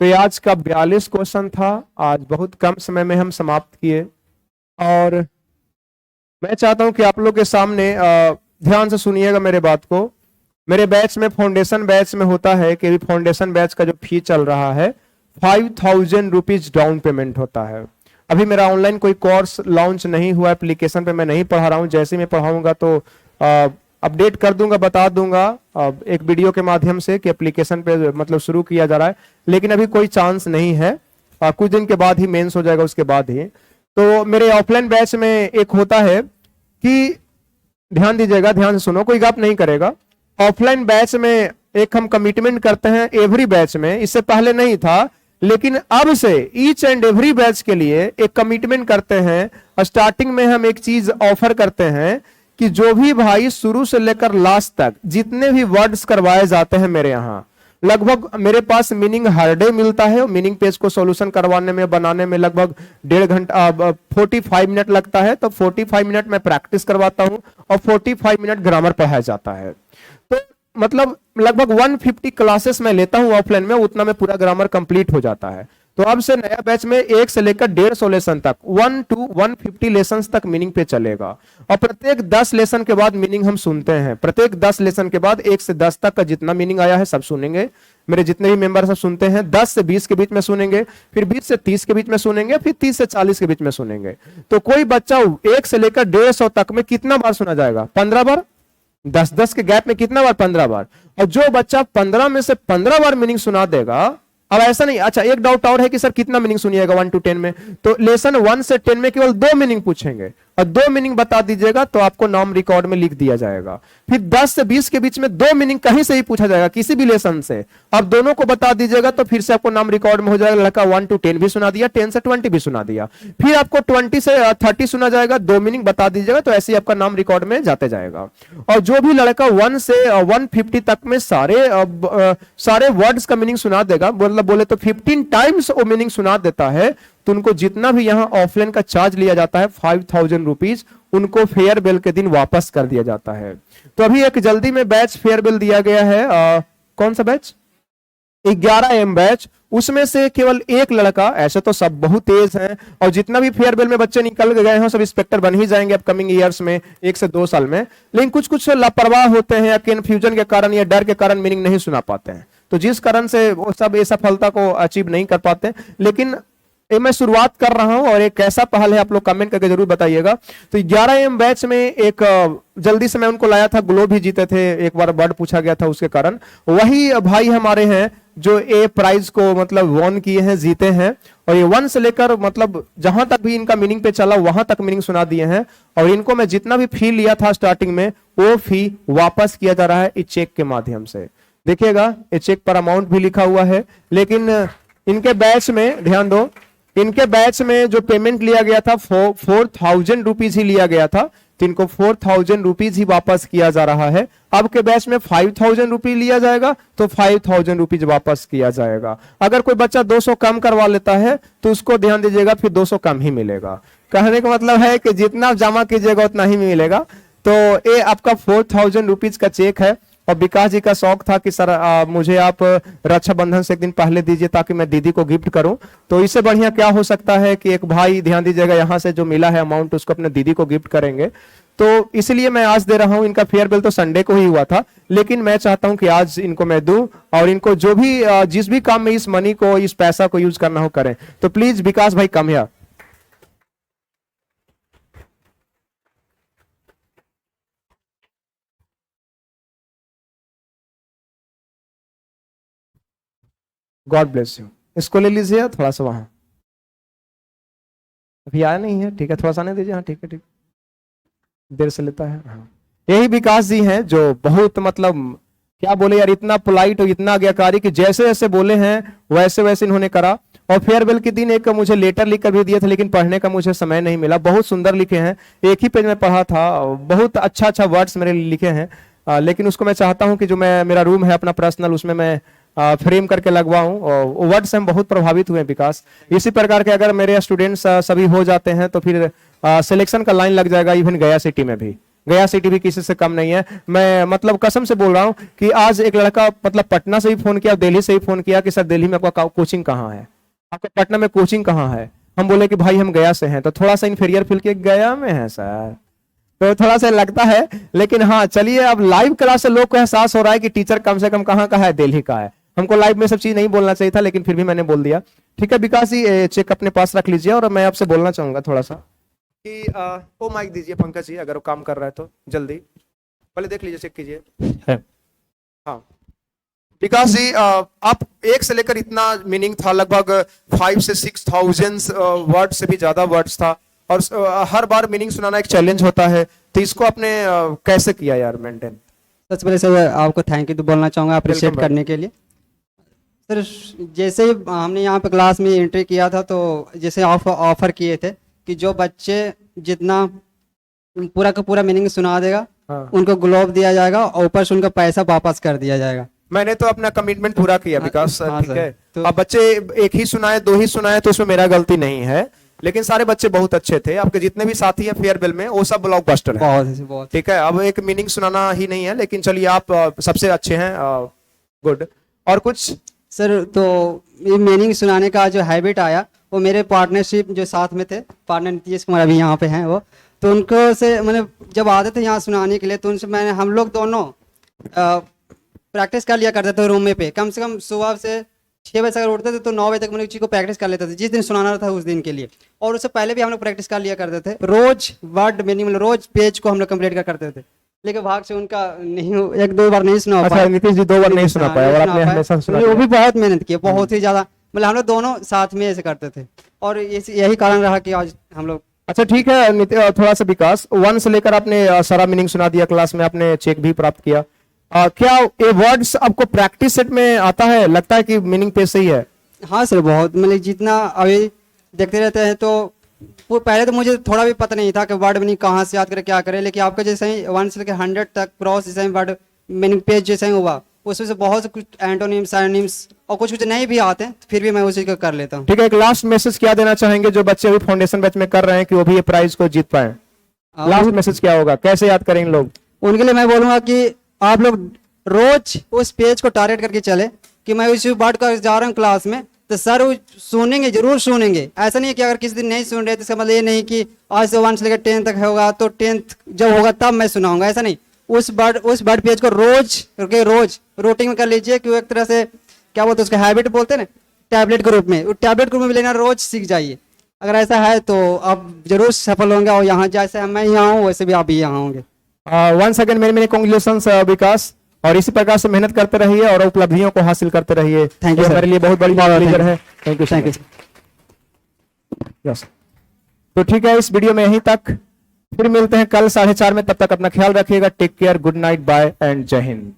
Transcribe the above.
तो ये आज का 42 क्वेश्चन था। आज बहुत कम समय में हम समाप्त किए और मैं चाहता हूं कि आप लोग के सामने ध्यान से सुनिएगा मेरे बात को। मेरे बैच में, फाउंडेशन बैच में होता है कि फाउंडेशन बैच का जो फी चल रहा है 5,000 रुपीज डाउन पेमेंट होता है। अभी मेरा ऑनलाइन कोई कोर्स लॉन्च नहीं हुआ, एप्लीकेशन पे मैं नहीं पढ़ा रहा हूं। जैसे ही मैं पढ़ाऊंगा तो अपडेट कर दूंगा, बता दूंगा एक वीडियो के माध्यम से कि एप्लीकेशन पे मतलब शुरू किया जा रहा है, लेकिन अभी कोई चांस नहीं है। कुछ दिन के बाद ही मेंस हो जाएगा, उसके बाद ही। तो मेरे ऑफलाइन बैच में एक होता है कि ध्यान दीजिएगा, ध्यान से सुनो, कोई गप नहीं करेगा। ऑफलाइन बैच में एक हम कमिटमेंट करते हैं एवरी बैच में, इससे पहले नहीं था लेकिन अब से ईच एंड एवरी बैच के लिए एक कमिटमेंट करते हैं। स्टार्टिंग में हम एक चीज ऑफर करते हैं कि जो भी भाई शुरू से लेकर लास्ट तक जितने भी वर्ड्स करवाए जाते हैं मेरे यहाँ, लगभग मेरे पास मीनिंग हर डे मिलता है। मीनिंग पेज को सॉल्यूशन करवाने में, बनाने में लगभग 1.5 घंटा 45 मिनट लगता है। तो 45 मिनट में प्रैक्टिस करवाता हूं और 45 मिनट ग्रामर पढ़ाया जाता है। तो मतलब लगभग 150 क्लासेस मैं लेता हूं ऑफलाइन में, उतना में पूरा ग्रामर कंप्लीट हो जाता है। तो अब से नया बैच में 1 से लेकर 150 लेसन तक, 1 to 150 लेसन तक मीनिंग पे चलेगा। और प्रत्येक 10 लेसन के बाद मीनिंग हम सुनते हैं। प्रत्येक 10 लेसन के बाद 1 से 10 तक का जितना मीनिंग आया है सब सुनेंगे। मेरे जितने भी मेंबर सब सुनते हैं, 10 से 20 के बीच में सुनेंगे, फिर 20 से 30 के बीच में सुनेंगे, फिर 30 से 40 के बीच में सुनेंगे। तो कोई बच्चा 1 से लेकर 150 तक में कितना बार सुना जाएगा? 15 बार। 10-10 के गैप में कितना बार? 15 बार। और जो बच्चा 15 में से 15 बार मीनिंग सुना देगा, अब ऐसा नहीं, अच्छा एक डाउट और है कि सर कितना मीनिंग सुनिएगा 1 to 10 में? तो लेसन 1 से 10 में केवल 2 मीनिंग पूछेंगे और 2 मीनिंग बता दीजिएगा तो आपको नाम रिकॉर्ड में लिख दिया जाएगा। फिर 10 से 20 के बीच में 2 मीनिंग कहीं से ही पूछा जाएगा, किसी भी लेसन से। अब दोनों को बता दीजिएगा तो फिर से आपको नाम रिकॉर्ड में हो जाएगा। लड़का 1 to 10 भी सुना दिया, 10 से 20 भी सुना दिया। फिर आपको 20 से 30 सुना जाएगा, 2 मीनिंग बता दीजिएगा तो ऐसे ही आपका नाम रिकॉर्ड में जाते जाएगा। और जो भी लड़का 1 से 150 तक में सारे वर्ड्स का मीनिंग सुना देगा, मतलब बोले तो 15 टाइम्स वो मीनिंग सुना देता है, तो उनको जितना भी यहाँ ऑफलाइन का चार्ज लिया जाता है 5,000 रुपीज, उनको फेयरवेल के दिन वापस कर दिया जाता है। तो अभी एक जल्दी में बैच फेयरवेल दिया गया है। कौन सा बैच? 11 AM batch. उसमें से केवल एक लड़का, ऐसे तो सब बहुत तेज हैं और जितना भी फेयरवेल में बच्चे निकल गए हैं सब इंस्पेक्टर बन ही जाएंगे अपकमिंग ईयर्स में, 1 से 2 साल में। लेकिन कुछ कुछ लापरवाह होते हैं या कंफ्यूजन के कारण या डर के कारण मीनिंग नहीं सुना पाते हैं, तो जिस कारण से वो सब इस सफलता को अचीव नहीं कर पाते। लेकिन मैं शुरुआत कर रहा हूं और एक कैसा पहल है आप लोग कमेंट करके जरूर बताइएगा। तो 11 AM बैच में एक जल्दी से मैं उनको लाया था, ग्लोब भी जीते थे, एक बार वर्ड पूछा गया था उसके कारण। वही भाई हमारे हैं जो ए प्राइज को मतलब वॉन किए हैं, जीते हैं। और ये 1 से लेकर मतलब जहां तक भी इनका मीनिंग पे चला वहां तक मीनिंग सुना दिए हैं। और इनको मैं जितना भी फी लिया था स्टार्टिंग में वो फी वापस किया जा रहा है इस चेक के माध्यम से। देखिएगा ये चेक पर अमाउंट भी लिखा हुआ है। लेकिन इनके बैच में ध्यान दो, इनके बैच में जो पेमेंट लिया गया था 4,000 रुपीज ही लिया गया था, तो इनको 4,000 रुपीज ही वापस किया जा रहा है। अब के बैच में 5,000 रुपीज लिया जाएगा तो 5,000 रुपीज वापस किया जाएगा। अगर कोई बच्चा 200 कम करवा लेता है तो उसको ध्यान दीजिएगा फिर 200 कम ही मिलेगा। कहने का मतलब है कि जितना जमा कीजिएगा उतना ही मिलेगा। तो ये आपका 4,000 रुपीज का चेक है। और विकास जी का शौक था कि सर मुझे आप रक्षाबंधन से एक दिन पहले दीजिए ताकि मैं दीदी को गिफ्ट करूं। तो इससे बढ़िया क्या हो सकता है कि एक भाई, ध्यान दीजिएगा, यहाँ से जो मिला है अमाउंट उसको अपने दीदी को गिफ्ट करेंगे। तो इसलिए मैं आज दे रहा हूं। इनका फेयरवेल तो संडे को ही हुआ था, लेकिन मैं चाहता हूं कि आज इनको मैं दूं और इनको जो भी जिस भी काम में इस मनी को, इस पैसा को यूज करना हो करें। तो प्लीज विकास भाई come here. God bless you. इसको ले लीजिए थोड़ा सा वहां, अभी आया नहीं है, ठीक है, थोड़ा सा आने दीजिए। हाँ ठीक है, ठीक, देर से लेता है। हाँ यही विकास जी हैं जो बहुत मतलब क्या बोले यार, इतना पोलाइट और इतना आज्ञाकारी कि जैसे जैसे बोले हैं वैसे वैसे इन्होंने करा। और फेयरवेल के दिन एक मुझे लेटर लिखकर भी दिए थे, लेकिन पढ़ने का मुझे समय नहीं मिला। बहुत सुंदर लिखे हैं, एक ही पेज में पढ़ा था, बहुत अच्छा अच्छा वर्ड्स मेरे लिखे हैं। लेकिन उसको मैं चाहता हूं कि जो मेरा रूम है अपना पर्सनल, उसमें मैं फ्रेम करके लगवाऊं। और वर्ड से हम बहुत प्रभावित हुए विकास। इसी प्रकार के अगर मेरे स्टूडेंट्स सभी हो जाते हैं तो फिर सिलेक्शन का लाइन लग जाएगा इवन गया सिटी में भी। गया सिटी भी किसी से कम नहीं है। मैं मतलब कसम से बोल रहा हूँ कि आज एक लड़का मतलब पटना से भी फोन किया, दिल्ली से भी फोन किया कि सर दिल्ली में आपका कोचिंग कहाँ है, आपका पटना में कोचिंग कहाँ है। हम बोले कि भाई हम गया से हैं, तो थोड़ा सा इन्फीरियर फील किया, गया में है सर, तो थोड़ा सा लगता है। लेकिन हाँ चलिए, अब लाइव क्लास से लोग को एहसास हो रहा है कि टीचर कम से कम कहाँ का है, दिल्ली का है। हमको लाइव में सब चीज नहीं बोलना चाहिए था, लेकिन फिर भी मैंने बोल दिया। ठीक है विकास जी, चेक अपने पास रख लीजिए, और मैं आपसे बोलना चाहूंगा थोड़ा सा कि वो माइक दीजिए पंकज जी, अगर वो काम कर रहा है तो जल्दी पहले देख लीजिए, चेक कीजिए। हाँ विकास जी, आप एक से लेकर इतना मीनिंग था, लगभग 5 से 6,000 वर्ड से भी ज्यादा वर्ड्स था, और हर बार मीनिंग सुनाना एक चैलेंज होता है, तो इसको आपने कैसे किया यार मेंटेन? सबसे पहले सर आपको थैंक यू तो बोलना चाहूँगा अप्रिशिएट करने के लिए। सर जैसे ही हमने यहाँ पे क्लास में एंट्री किया था, तो जैसे ऑफर किए थे कि जो बच्चे जितना पूरा का पूरा मीनिंग सुना देगा, हाँ। उनको ग्लोब दिया जाएगा और ऊपर से उनका पैसा वापस कर दिया जाएगा। मैंने तो अपना कमिटमेंट पूरा किया विकास, हाँ ठीक सर, है। तो अब बच्चे एक ही सुनाए, 2 ही सुनाए, तो उसमें मेरा गलती नहीं है, लेकिन सारे बच्चे बहुत अच्छे थे। आपके जितने भी साथी हैं फेयरवेल में, वो सब ब्लॉकबस्टर है, बहुत ठीक है। अब एक मीनिंग सुनाना ही नहीं है, लेकिन चलिए आप सबसे अच्छे हैं, गुड। और कुछ सर, तो ये मीनिंग सुनाने का जो हैबिट आया, वो मेरे पार्टनरशिप जो साथ में थे, पार्टनर नीतीश कुमार अभी यहाँ पे हैं वो, तो उनको से मैंने जब आते थे यहाँ सुनाने के लिए, तो उनसे मैंने हम लोग दोनों प्रैक्टिस कर लिया करते थे रूम में पे। कम से कम सुबह से 6 बजे अगर उठते थे तो 9 बजे तक मैंने चीज़ को प्रैक्टिस कर लेते थे, जिस दिन सुनाना था उस दिन के लिए। और उससे पहले भी हम लोग प्रैक्टिस कर लिया करते थे, रोज वर्ड मीनिंग, रोज पेज को हम लोग कंप्लीट करते थे। लेकिन भाग से उनका नहीं, 1-2 बार नहीं सुना पाया। नीतीश जी 2 बार नहीं सुना पाया, और आपने हमेशा सुना। वो भी बहुत मेहनत की, बहुत ही ज्यादा, मतलब हम लोग दोनों साथ में ऐसे करते थे, और यही कारण रहा कि आज हम लोग। अच्छा ठीक है, थोड़ा सा विकास, 1 से लेकर आपने सारा मीनिंग सुना दिया, क्लास में आपने चेक भी प्राप्त किया। क्या ये वर्ड्स आपको प्रैक्टिस सेट में आता है, लगता है कि मीनिंग पे सही है? हाँ सर, बहुत, मतलब जितना अभी देखते रहते हैं, तो वो पहले तो मुझे थोड़ा भी पता नहीं था कि वर्ड मीनिंग कहाँ से याद करें, क्या करें। लेकिन आपका जैसे ही 1 से लेकर 100 तक क्रॉस जैसे वर्ड मीनिंग पेज जैसे ही हुआ, उसमें से बहुत से कुछ एंटोनिम्स, साइनोनिम्स और कुछ नहीं भी आते हैं, तो फिर भी मैं उसी को कर लेता हूँ। ठीक है, एक लास्ट मैसेज क्या देना चाहेंगे जो बच्चे अभी फाउंडेशन बैच में कर रहे हैं कि वो भी ये प्राइज को जीत पाए? लास्ट मैसेज क्या होगा, कैसे याद करेंगे लोग? उनके लिए मैं बोलूंगा कि आप लोग रोज उस पेज को टारगेट करके चले कि मैं उस वर्ड का जा रहा हूँ क्लास में, तो सर वो सुनेंगे, जरूर सुनेंगे। ऐसा नहीं है कि अगर किसी दिन नहीं सुन रहे तो इसका मतलब ये नहीं कि आज से 1 से लेकर 10 तक होगा तो 10th जब होगा तब मैं सुनाऊंगा, ऐसा नहीं। उस वर्ड पेज को रोज रूटीन में कर लीजिए, कि वो एक तरह से क्या बोलते हैं उसका, हैबिट बोलते हैं ना, टैबलेट के रूप में। वो टैबलेट के रूप में लेना, रोज सीख जाइए। अगर ऐसा है तो आप जरूर सफल होंगे, और यहाँ जैसे मैं यहाँ हूँ वैसे भी आप भी यहाँ होंगे। वंस अगेन मेरे कांग्रेचुलेशंस विकास, और इसी प्रकार से मेहनत करते रहिए और उपलब्धियों को हासिल करते रहिए। थैंक यू, मेरे लिए बहुत बड़ी प्लेजर है। Thank you. यस, तो ठीक है, इस वीडियो में यहीं तक, फिर मिलते हैं कल 4:30 में। तब तक अपना ख्याल रखिएगा। Take care, good night, bye and जय हिंद।